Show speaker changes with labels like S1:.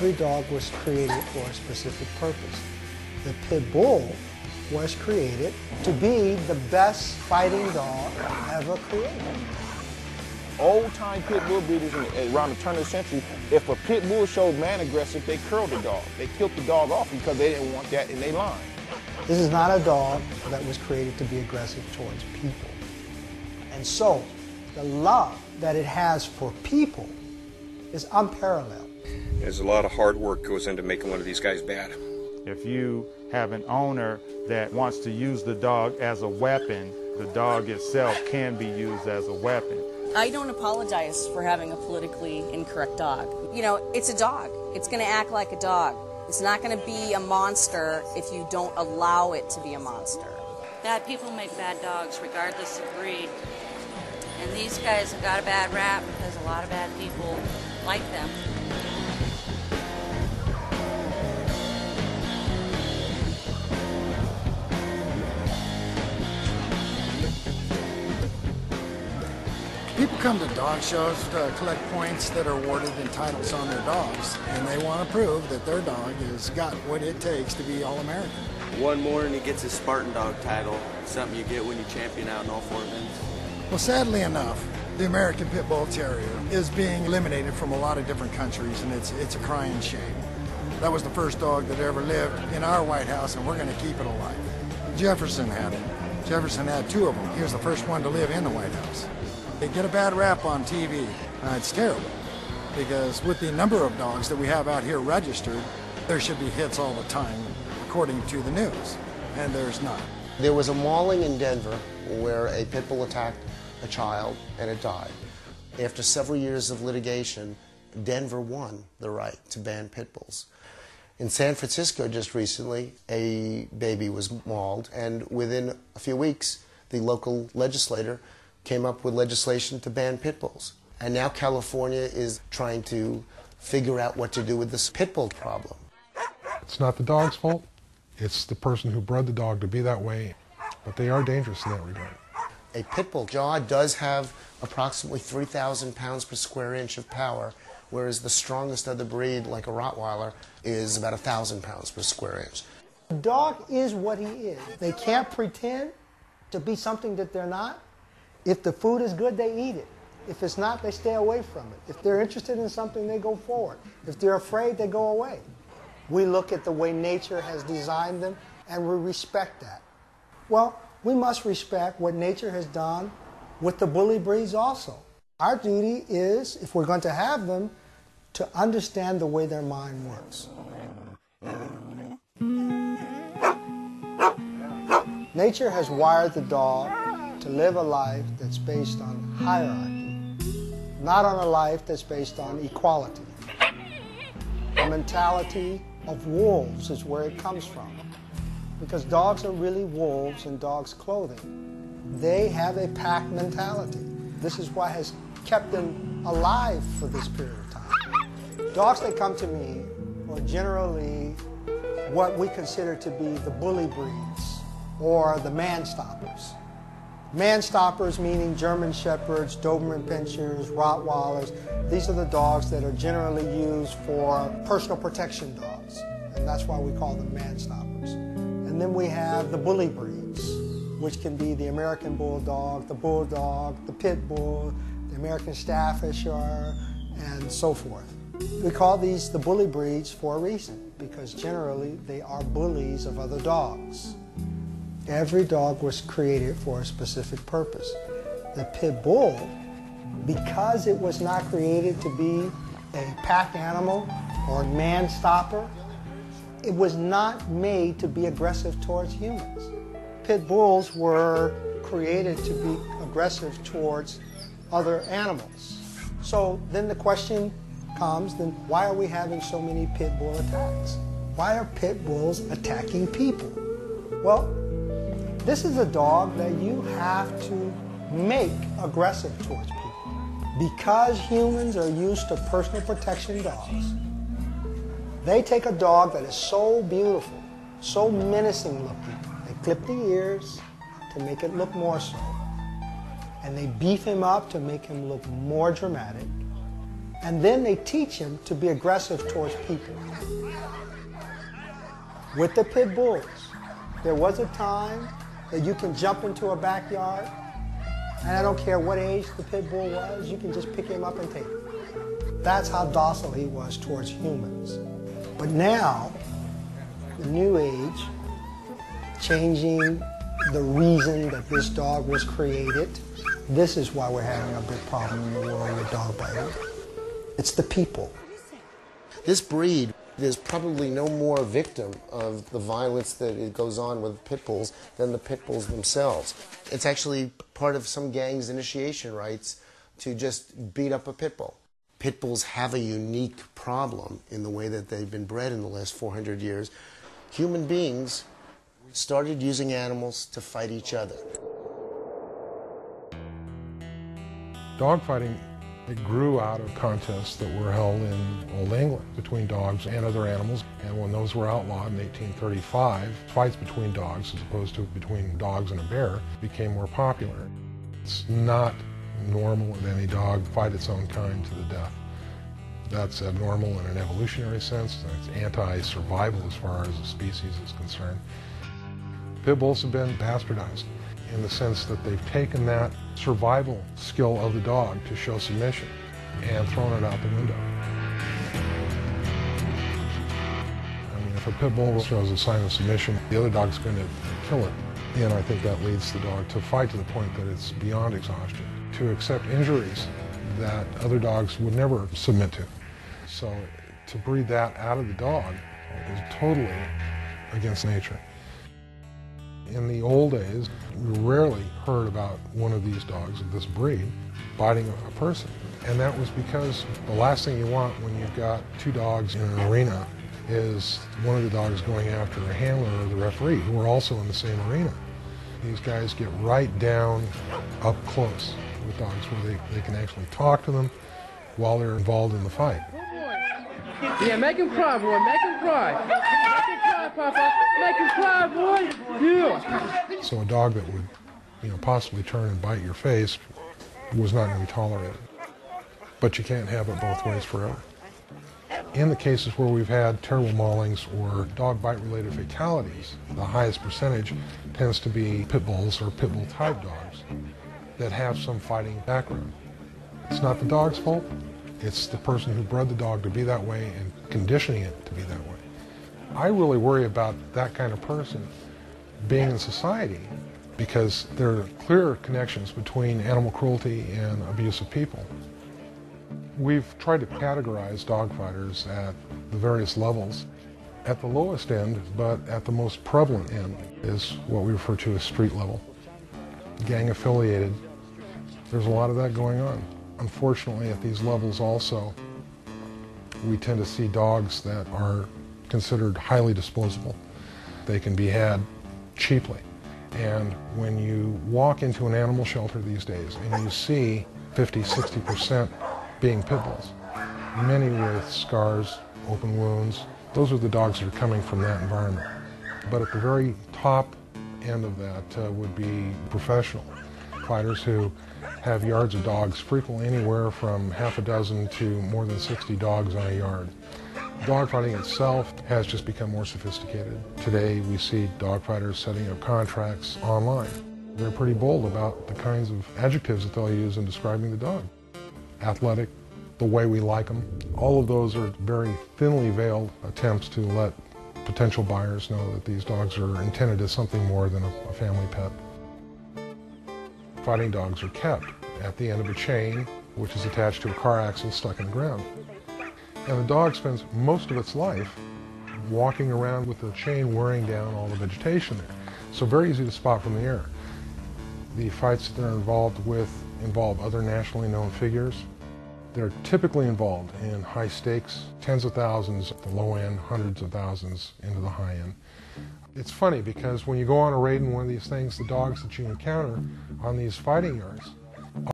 S1: Every dog was created for a specific purpose. The pit bull was created to be the best fighting dog ever created.
S2: Old-time pit bull breeders around the turn of the century, if a pit bull showed man aggressive, they curled the dog. They killed the dog off because they didn't want that in their line.
S1: This is not a dog that was created to be aggressive towards people. And so, the love that it has for people is unparalleled.
S3: There's a lot of hard work goes into making one of these guys bad.
S4: If you have an owner that wants to use the dog as a weapon, the dog itself can be used as a weapon.
S5: I don't apologize for having a politically incorrect dog. You know, it's a dog. It's going to act like a dog. It's not going to be a monster if you don't allow it to be a monster.
S6: Bad people make bad dogs regardless of breed. And these guys have got a bad rap because a lot of bad people like them.
S7: People come to dog shows to collect points that are awarded and titles on their dogs, and they want to prove that their dog has got what it takes to be All-American.
S8: One more and he gets his Spartan dog title, something you get when you champion out in all 4 events.
S7: Well, sadly enough, the American Pit Bull Terrier is being eliminated from a lot of different countries, and it's a crying shame. That was the first dog that ever lived in our White House, and we're going to keep it alive. Jefferson had it. Jefferson had 2 of them. He was the first one to live in the White House. They get a bad rap on TV. It's terrible, because with the number of dogs that we have out here registered, there should be hits all the time, according to the news, and there's not.
S9: There was a mauling in Denver where a pit bull attacked a child and it died. After several years of litigation, Denver won the right to ban pit bulls. In San Francisco just recently, a baby was mauled, and within a few weeks, the local legislator came up with legislation to ban pit bulls. And now California is trying to figure out what to do with this pit bull problem.
S10: It's not the dog's fault. It's the person who bred the dog to be that way. But they are dangerous in that regard.
S9: A pit bull jaw does have approximately 3,000 pounds per square inch of power, whereas the strongest of the breed, like a Rottweiler, is about 1,000 pounds per square inch.
S1: The dog is what he is. They can't pretend to be something that they're not. If the food is good, they eat it. If it's not, they stay away from it. If they're interested in something, they go forward. If they're afraid, they go away. We look at the way nature has designed them, and we respect that. Well, we must respect what nature has done with the bully breeds also. Our duty is, if we're going to have them, to understand the way their mind works. Nature has wired the dog to live a life that's based on hierarchy, not on a life that's based on equality. The mentality of wolves is where it comes from, because dogs are really wolves in dogs' clothing. They have a pack mentality. This is what has kept them alive for this period of time. Dogs that come to me are generally what we consider to be the bully breeds or the man stoppers. Man stoppers meaning German Shepherds, Doberman Pinschers, Rottweilers. These are the dogs that are generally used for personal protection dogs, and that's why we call them man stoppers. And then we have the bully breeds, which can be the American Bulldog, the Pit Bull, the American Staffordshire, and so forth. We call these the bully breeds for a reason, because generally they are bullies of other dogs. Every dog was created for a specific purpose. The pit bull, because it was not created to be a pack animal or a man stopper, it was not made to be aggressive towards humans. Pit bulls were created to be aggressive towards other animals. So then the question comes, then why are we having so many pit bull attacks? Why are pit bulls attacking people? Well, this is a dog that you have to make aggressive towards people. Because humans are used to personal protection dogs, they take a dog that is so beautiful, so menacing looking, they clip the ears to make it look more so, and they beef him up to make him look more dramatic, And then they teach him to be aggressive towards people. With the pit bulls, there was a time that you can jump into a backyard, and I don't care what age the pit bull was, you can just pick him up and take him. That's how docile he was towards humans. But now, the new age, changing the reason that this dog was created, this is why we're having a big problem in the world with dog biting. It's the people.
S9: This breed, there's probably no more victim of the violence that it goes on with pit bulls than the pit bulls themselves. It's actually part of some gangs' initiation rites to just beat up a pit bull. Pit bulls have a unique problem in the way that they've been bred in the last 400 years. Human beings started using animals to fight each other.
S10: Dogfighting, it grew out of contests that were held in Old England between dogs and other animals. And when those were outlawed in 1835, fights between dogs, as opposed to between dogs and a bear, became more popular. It's not normal that any dog fight its own kind to the death. That's abnormal in an evolutionary sense. It's anti-survival as far as a species is concerned. Pit bulls have been bastardized in the sense that they've taken that survival skill of the dog to show submission and thrown it out the window. I mean, if a pit bull shows a sign of submission, the other dog's going to kill it. And I think that leads the dog to fight to the point that it's beyond exhaustion, to accept injuries that other dogs would never submit to. So to breed that out of the dog is totally against nature. In the old days, we rarely heard about one of these dogs of this breed biting a person. And that was because the last thing you want when you've got two dogs in an arena is one of the dogs going after a handler or the referee, who are also in the same arena. These guys get right down up close with dogs where they can actually talk to them while they're involved in the fight.
S11: Yeah, make him cry, boy. Make him cry. Make him cry, Papa. Make him cry, boy. Yeah.
S10: So a dog that would, possibly turn and bite your face was not going to be tolerated. But you can't have it both ways forever. In the cases where we've had terrible maulings or dog bite-related fatalities, the highest percentage tends to be pit bulls or pit bull type dogs that have some fighting background. It's not the dog's fault. It's the person who bred the dog to be that way and conditioning it to be that way. I really worry about that kind of person being in society because there are clear connections between animal cruelty and abuse of people. We've tried to categorize dog fighters at the various levels. At the lowest end, but at the most prevalent end, is what we refer to as street level. Gang affiliated. There's a lot of that going on. Unfortunately, at these levels also, we tend to see dogs that are considered highly disposable. They can be had cheaply. And when you walk into an animal shelter these days and you see 50–60% being pit bulls, many with scars, open wounds, those are the dogs that are coming from that environment. But at the very top end of that would be professional fighters who have yards of dogs, frequently anywhere from half a dozen to more than 60 dogs on a yard. Dogfighting itself has just become more sophisticated. Today we see dogfighters setting up contracts online. They're pretty bold about the kinds of adjectives that they'll use in describing the dog. Athletic, the way we like them. All of those are very thinly veiled attempts to let potential buyers know that these dogs are intended as something more than a family pet. Fighting dogs are kept at the end of a chain, which is attached to a car axle stuck in the ground. And the dog spends most of its life walking around with the chain wearing down all the vegetation there. So very easy to spot from the air. The fights that they're involved with involve other nationally known figures. They're typically involved in high stakes, tens of thousands at the low end, hundreds of thousands into the high end. It's funny because when you go on a raid in one of these things, the dogs that you encounter on these fighting yards